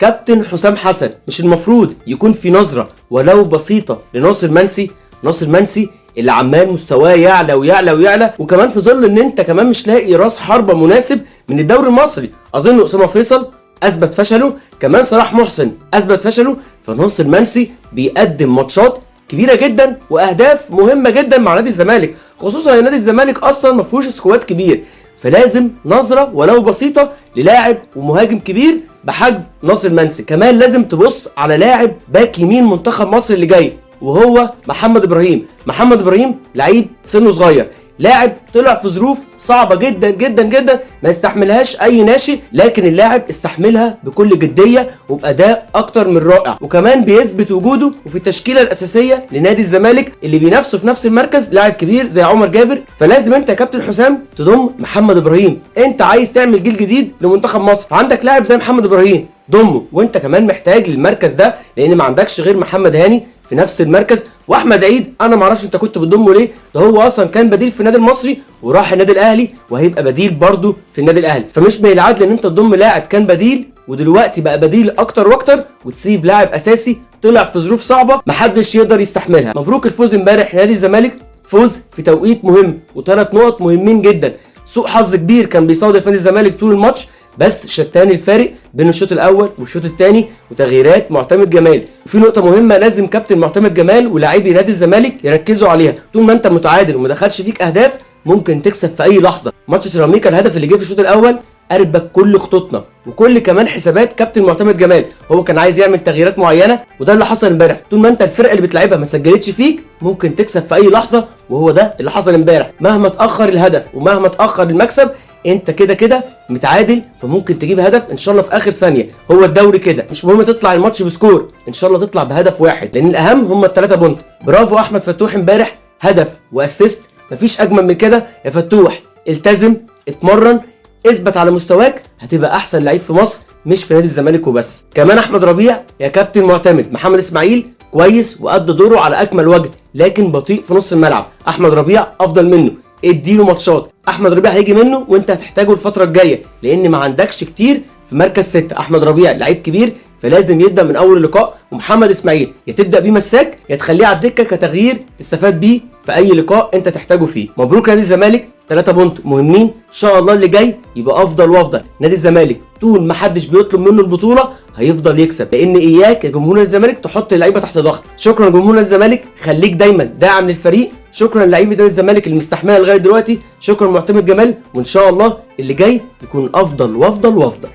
كابتن حسام حسن مش المفروض يكون في نظرة ولو بسيطة لناصر منسي؟ ناصر منسي اللي عمال مستواه يعلى ويعلى ويعلى، وكمان في ظل ان انت كمان مش لاقي راس حربة مناسب من الدوري المصري. اظن اسامة فيصل اثبت فشله، كمان صلاح محسن اثبت فشله، فناصر منسي بيقدم ماتشات كبيره جدا واهداف مهمه جدا مع نادي الزمالك، خصوصا ان نادي الزمالك اصلا ما فيهوش سكواد كبير، فلازم نظره ولو بسيطه للاعب ومهاجم كبير بحجم ناصر منسي. كمان لازم تبص على لاعب باك يمين منتخب مصر اللي جاي، وهو محمد ابراهيم. محمد ابراهيم لعيب سنه صغير، لاعب طلع في ظروف صعبه جدا جدا جدا ما يستحملهاش اي ناشئ، لكن اللاعب استحملها بكل جديه وباداء اكتر من رائع، وكمان بيثبت وجوده وفي التشكيله الاساسيه لنادي الزمالك اللي بينافسه في نفس المركز لاعب كبير زي عمر جابر. فلازم انت يا كابتن حسام تضم محمد ابراهيم. انت عايز تعمل جيل جديد لمنتخب مصر، فعندك لاعب زي محمد ابراهيم ضمه، وانت كمان محتاج للمركز ده لان ما عندكش غير محمد هاني في نفس المركز، واحمد عيد انا ما اعرفش انت كنت بتضمه ليه، ده هو اصلا كان بديل في النادي المصري وراح النادي الاهلي وهيبقى بديل برده في النادي الاهلي، فمش من العدل ان انت تضم لاعب كان بديل ودلوقتي بقى بديل اكتر واكتر وتسيب لاعب اساسي طلع في ظروف صعبه محدش يقدر يستحملها. مبروك الفوز امبارح لنادي الزمالك، فوز في توقيت مهم وثلاث نقط مهمين جدا. سوء حظ كبير كان بيصادف نادي الزمالك طول الماتش، بس شتان الفارق بين الشوط الاول والشوط الثاني وتغييرات معتمد جمال. وفي نقطه مهمه لازم كابتن معتمد جمال ولاعبي نادي الزمالك يركزوا عليها، طول ما انت متعادل وما دخلش فيك اهداف ممكن تكسب في اي لحظه. ماتش سيراميكا الهدف اللي جه في الشوط الاول قربك كل خطوطنا وكل كمان حسابات كابتن معتمد جمال، هو كان عايز يعمل تغييرات معينه وده اللي حصل امبارح. طول ما انت الفرقه اللي بتلعبها ما سجلتش فيك ممكن تكسب في اي لحظه، وهو ده اللي حصل امبارح. مهما اتاخر الهدف ومهما اتاخر المكسب انت كده كده متعادل، فممكن تجيب هدف ان شاء الله في اخر ثانيه. هو الدوري كده مش مهم تطلع الماتش بسكور، ان شاء الله تطلع بهدف واحد لان الاهم هم الثلاثه بونت. برافو احمد فتوح امبارح، هدف واسيست، مفيش اجمل من كده يا فتوح. التزم، اتمرن، اثبت على مستواك، هتبقى احسن لعيب في مصر مش في نادي الزمالك وبس. كمان احمد ربيع يا كابتن معتمد، محمد اسماعيل كويس وادى دوره على اكمل وجه لكن بطيء في نص الملعب، احمد ربيع افضل منه، اديله ماتشات. احمد ربيع هيجي منه وانت هتحتاجه الفتره الجايه لان ما عندكش كتير في مركز 6. احمد ربيع لعيب كبير فلازم يبدا من اول اللقاء، ومحمد اسماعيل يا تبدا بيه مساك يا تخليه على الدكه كتغيير تستفاد بيه في اي لقاء انت تحتاجه فيه. مبروك نادي الزمالك، 3 بونت مهمين، ان شاء الله اللي جاي يبقى افضل وافضل. نادي الزمالك طول ما حدش بيطلب منه البطوله هيفضل يكسب، لان اياك يا جمهور نادي الزمالك تحط اللعيبه تحت ضغط. شكرا جمهور نادي الزمالك، خليك دايما داعم للفريق. شكرا لعيبه نادي الزمالك اللي مستحمله لغايه دلوقتي، شكرا معتمد جمال، وان شاء الله اللي جاي يكون افضل وافضل وافضل.